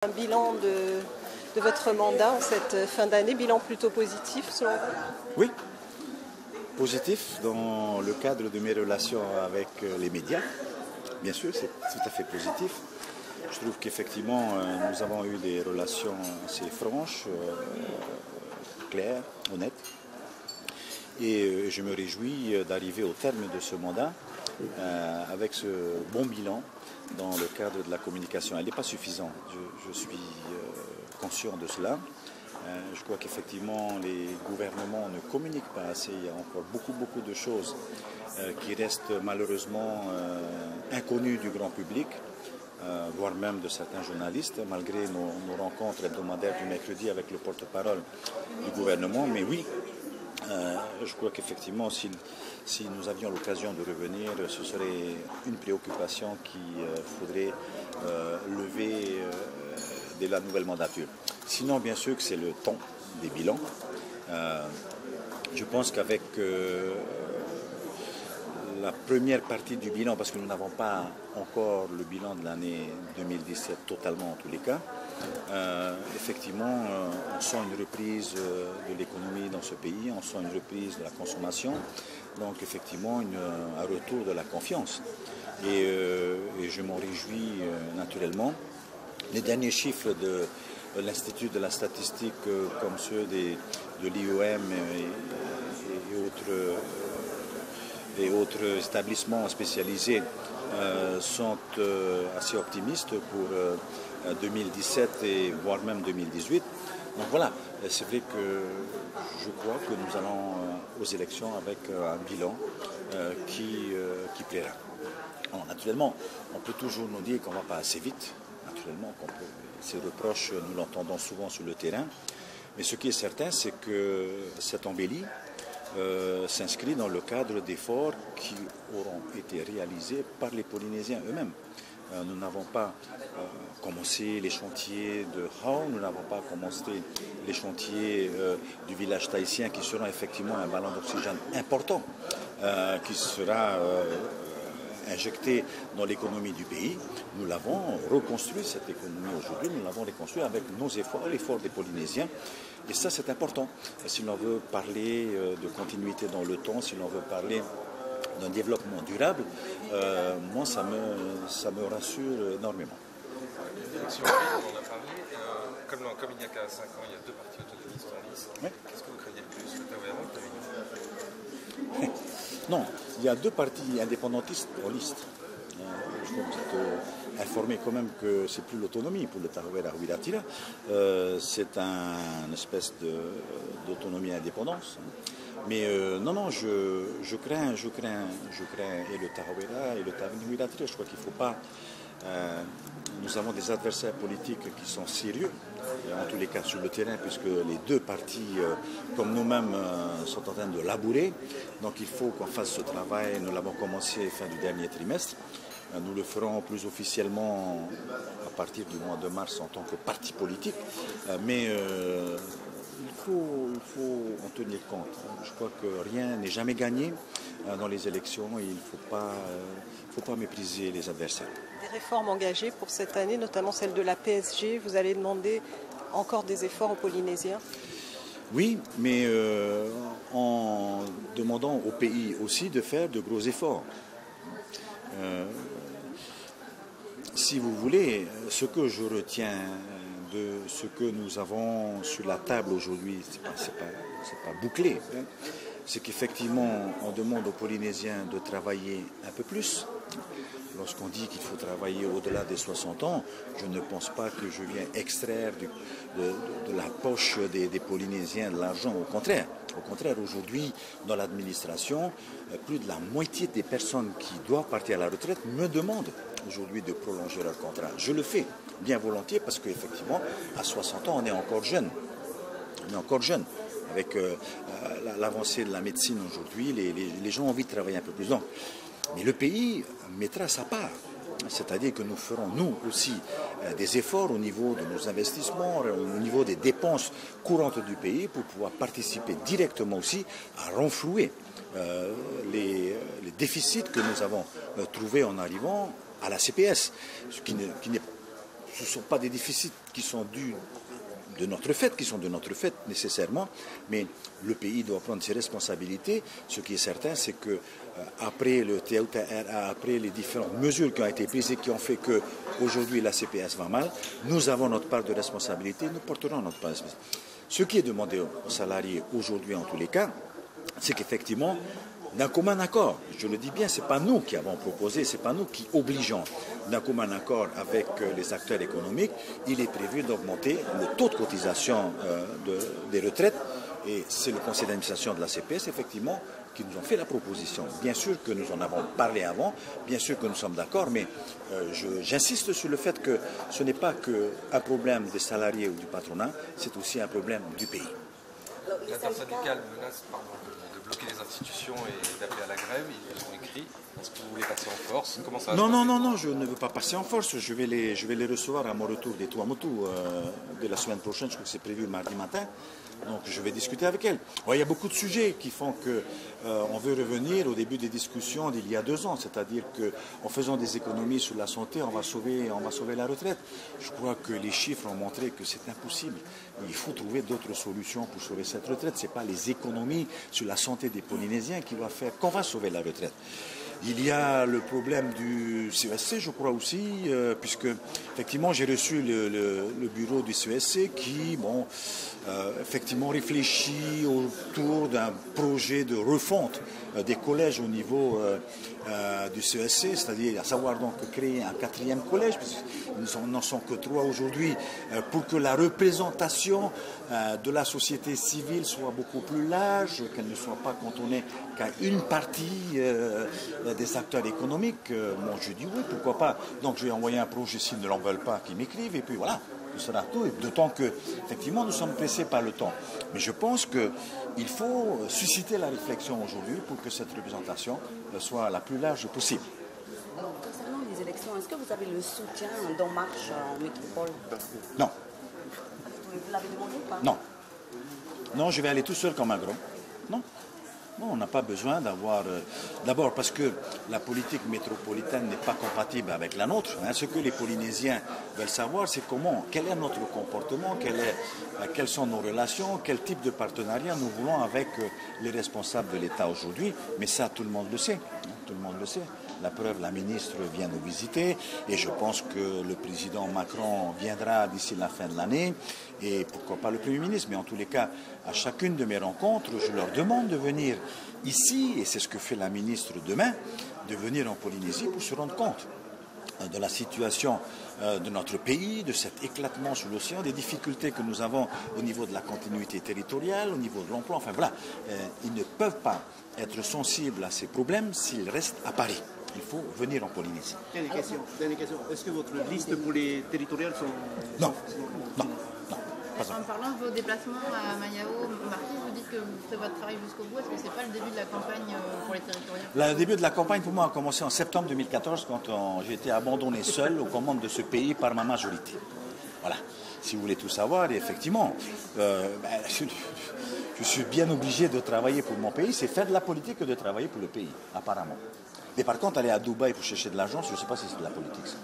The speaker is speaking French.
Un bilan de votre mandat en cette fin d'année, bilan plutôt positif selon vous? Oui, positif dans le cadre de mes relations avec les médias. Bien sûr, c'est tout à fait positif. Je trouve qu'effectivement, nous avons eu des relations assez franches, claires, honnêtes. Et je me réjouis d'arriver au terme de ce mandat avec ce bon bilan dans le cadre de la communication. Elle n'est pas suffisante, je suis conscient de cela. Je crois qu'effectivement les gouvernements ne communiquent pas assez. Il y a encore beaucoup de choses qui restent malheureusement inconnues du grand public, voire même de certains journalistes, malgré nos rencontres hebdomadaires du mercredi avec le porte-parole du gouvernement. Mais oui, je crois qu'effectivement, si nous avions l'occasion de revenir, ce serait une préoccupation qu'il faudrait lever dès la nouvelle mandature. Sinon, bien sûr que c'est le temps des bilans. Je pense qu'avec la première partie du bilan, parce que nous n'avons pas encore le bilan de l'année 2017 totalement en tous les cas, effectivement, on sent une reprise de l'économie dans ce pays, on sent une reprise de la consommation, donc effectivement un retour de la confiance. Et je m'en réjouis naturellement. Les derniers chiffres de l'Institut de la statistique, comme ceux de l'IOM et autres établissements spécialisés, sont assez optimistes pour 2017 et voire même 2018. Donc voilà, c'est vrai que je crois que nous allons aux élections avec un bilan qui plaira. Alors, naturellement, on peut toujours nous dire qu'on ne va pas assez vite. Naturellement, ces reproches, nous l'entendons souvent sur le terrain. Mais ce qui est certain, c'est que cette embellie s'inscrit dans le cadre d'efforts qui auront été réalisés par les Polynésiens eux-mêmes. Nous n'avons pas commencé les chantiers de Hao, nous n'avons pas commencé les chantiers du village tahitien qui seront effectivement un ballon d'oxygène important, qui sera injecté dans l'économie du pays. Nous l'avons reconstruit, cette économie aujourd'hui, nous l'avons reconstruit avec nos efforts, l'effort des Polynésiens. Et ça, c'est important. Si l'on veut parler de continuité dans le temps, si l'on veut parler d'un développement durable, moi, ça me rassure énormément. L'élection, on en a parlé. Comme il n'y a qu'à 5 ans, il y a deux partis autonomistes en liste. Oui. Qu'est-ce que vous craignez le plus, le Taouéran ou le Tavéni? Non, il y a deux partis indépendantistes en liste. Je crois que vous êtes informé quand même que c'est plus l'autonomie pour le Tarouéra Wiratira. C'est une espèce d'autonomie indépendance. Mais non, je crains et le Tarouéra et le Tavéni Wiratira. Je crois qu'il ne faut pas. Nous avons des adversaires politiques qui sont sérieux, en tous les cas sur le terrain, puisque les deux partis, comme nous-mêmes, sont en train de labourer. Donc il faut qu'on fasse ce travail. Nous l'avons commencé fin du dernier trimestre. Nous le ferons plus officiellement à partir du mois de mars en tant que parti politique. Mais il faut en tenir compte. Je crois que rien n'est jamais gagné dans les élections et il ne faut pas mépriser les adversaires. Des réformes engagées pour cette année, notamment celle de la PSG, vous allez demander encore des efforts aux Polynésiens? Oui, mais en demandant au pays aussi de faire de gros efforts. Si vous voulez, ce que je retiens de ce que nous avons sur la table aujourd'hui, c'est pas bouclé, hein. C'est qu'effectivement, on demande aux Polynésiens de travailler un peu plus. Lorsqu'on dit qu'il faut travailler au-delà des 60 ans, je ne pense pas que je viens extraire de la poche des Polynésiens de l'argent. Au contraire, aujourd'hui, dans l'administration, plus de la moitié des personnes qui doivent partir à la retraite me demandent aujourd'hui de prolonger leur contrat. Je le fais bien volontiers parce qu'effectivement, à 60 ans, on est encore jeune. On est encore jeune. Avec l'avancée de la médecine aujourd'hui, les gens ont envie de travailler un peu plus. Donc, mais le pays mettra sa part. C'est-à-dire que nous ferons, nous aussi, des efforts au niveau de nos investissements, au niveau des dépenses courantes du pays pour pouvoir participer directement aussi à renflouer les déficits que nous avons trouvés en arrivant à la CPS, ce qui n'est ce ne sont pas des déficits qui sont dus de notre fait, nécessairement, mais le pays doit prendre ses responsabilités. Ce qui est certain, c'est que après le TUTRA, après les différentes mesures qui ont été prises et qui ont fait qu'aujourd'hui la CPS va mal, nous avons notre part de responsabilité, nous porterons notre part de responsabilité. Ce qui est demandé aux salariés aujourd'hui, en tous les cas, c'est qu'effectivement, d'un commun accord, je le dis bien, ce n'est pas nous qui avons proposé, ce n'est pas nous qui obligeons, d'un commun accord avec les acteurs économiques, il est prévu d'augmenter le taux de cotisation des retraites, et c'est le conseil d'administration de la CPS, effectivement, qui nous ont fait la proposition. Bien sûr que nous en avons parlé avant, bien sûr que nous sommes d'accord, mais j'insiste sur le fait que ce n'est pas qu'un problème des salariés ou du patronat, c'est aussi un problème du pays. L'intersyndicale menace de bloquer les institutions et d'appeler à la grève. Ils ont écrit. Est-ce que vous voulez passer en force? Comment ça va se passer? Non, je ne veux pas passer en force. Je vais les recevoir à mon retour des Tuamotu de la semaine prochaine. Je crois que c'est prévu mardi matin. Donc je vais discuter avec elle. Il y a beaucoup de sujets qui font qu'on veut revenir au début des discussions d'il y a 2 ans, c'est-à-dire qu'en faisant des économies sur la santé, on va sauver la retraite. Je crois que les chiffres ont montré que c'est impossible. Il faut trouver d'autres solutions pour sauver cette retraite. Ce n'est pas les économies sur la santé des Polynésiens qui vont faire qu'on va sauver la retraite. Il y a le problème du CESC, je crois aussi, puisque effectivement j'ai reçu le bureau du CESC qui, effectivement réfléchit autour d'un projet de refonte des collèges au niveau du CESC, c'est-à-dire à savoir donc créer un 4e collège, puisqu'ils n'en sont que 3 aujourd'hui, pour que la représentation de la société civile soit beaucoup plus large, qu'elle ne soit pas cantonnée qu'à une partie des acteurs économiques. Moi je dis oui, pourquoi pas. Donc je vais envoyer un projet, s'ils ne l'en veulent pas, qu'ils m'écrivent, et puis voilà. Ce sera tout, d'autant que, effectivement, nous sommes pressés par le temps. Mais je pense qu'il faut susciter la réflexion aujourd'hui pour que cette représentation soit la plus large possible. Alors, concernant les élections, est-ce que vous avez le soutien d'En Marche en métropole? Non. Vous l'avez demandé ou pas? Non. Non, je vais aller tout seul comme un gros. Non. Non, on n'a pas besoin d'avoir... D'abord parce que la politique métropolitaine n'est pas compatible avec la nôtre. Ce que les Polynésiens veulent savoir, c'est quel est notre comportement, quelles sont nos relations, quel type de partenariat nous voulons avec les responsables de l'État aujourd'hui. Mais ça, tout le monde le sait. Tout le monde le sait. La preuve, la ministre vient nous visiter et je pense que le président Macron viendra d'ici la fin de l'année et pourquoi pas le Premier ministre. Mais en tous les cas, à chacune de mes rencontres, je leur demande de venir ici, et c'est ce que fait la ministre demain, de venir en Polynésie pour se rendre compte de la situation de notre pays, de cet éclatement sur l'océan, des difficultés que nous avons au niveau de la continuité territoriale, au niveau de l'emploi. Enfin voilà, ils ne peuvent pas être sensibles à ces problèmes s'ils restent à Paris. Il faut venir en Polynésie. Dernière question. Est-ce que votre liste pour les territoriales sont... Non. En parlant de vos déplacements à Mayao, Marquis, vous dites que vous ferez votre travail jusqu'au bout. Est-ce que ce n'est pas le début de la campagne pour les territoriales? Le début de la campagne, pour moi, a commencé en septembre 2014, quand j'ai été abandonné seul aux commandes de ce pays par ma majorité. Voilà. Si vous voulez tout savoir, et effectivement, je suis bien obligé de travailler pour mon pays. C'est faire de la politique que de travailler pour le pays, apparemment. Mais par contre, aller à Dubaï pour chercher de l'argent, je ne sais pas si c'est de la politique, ça.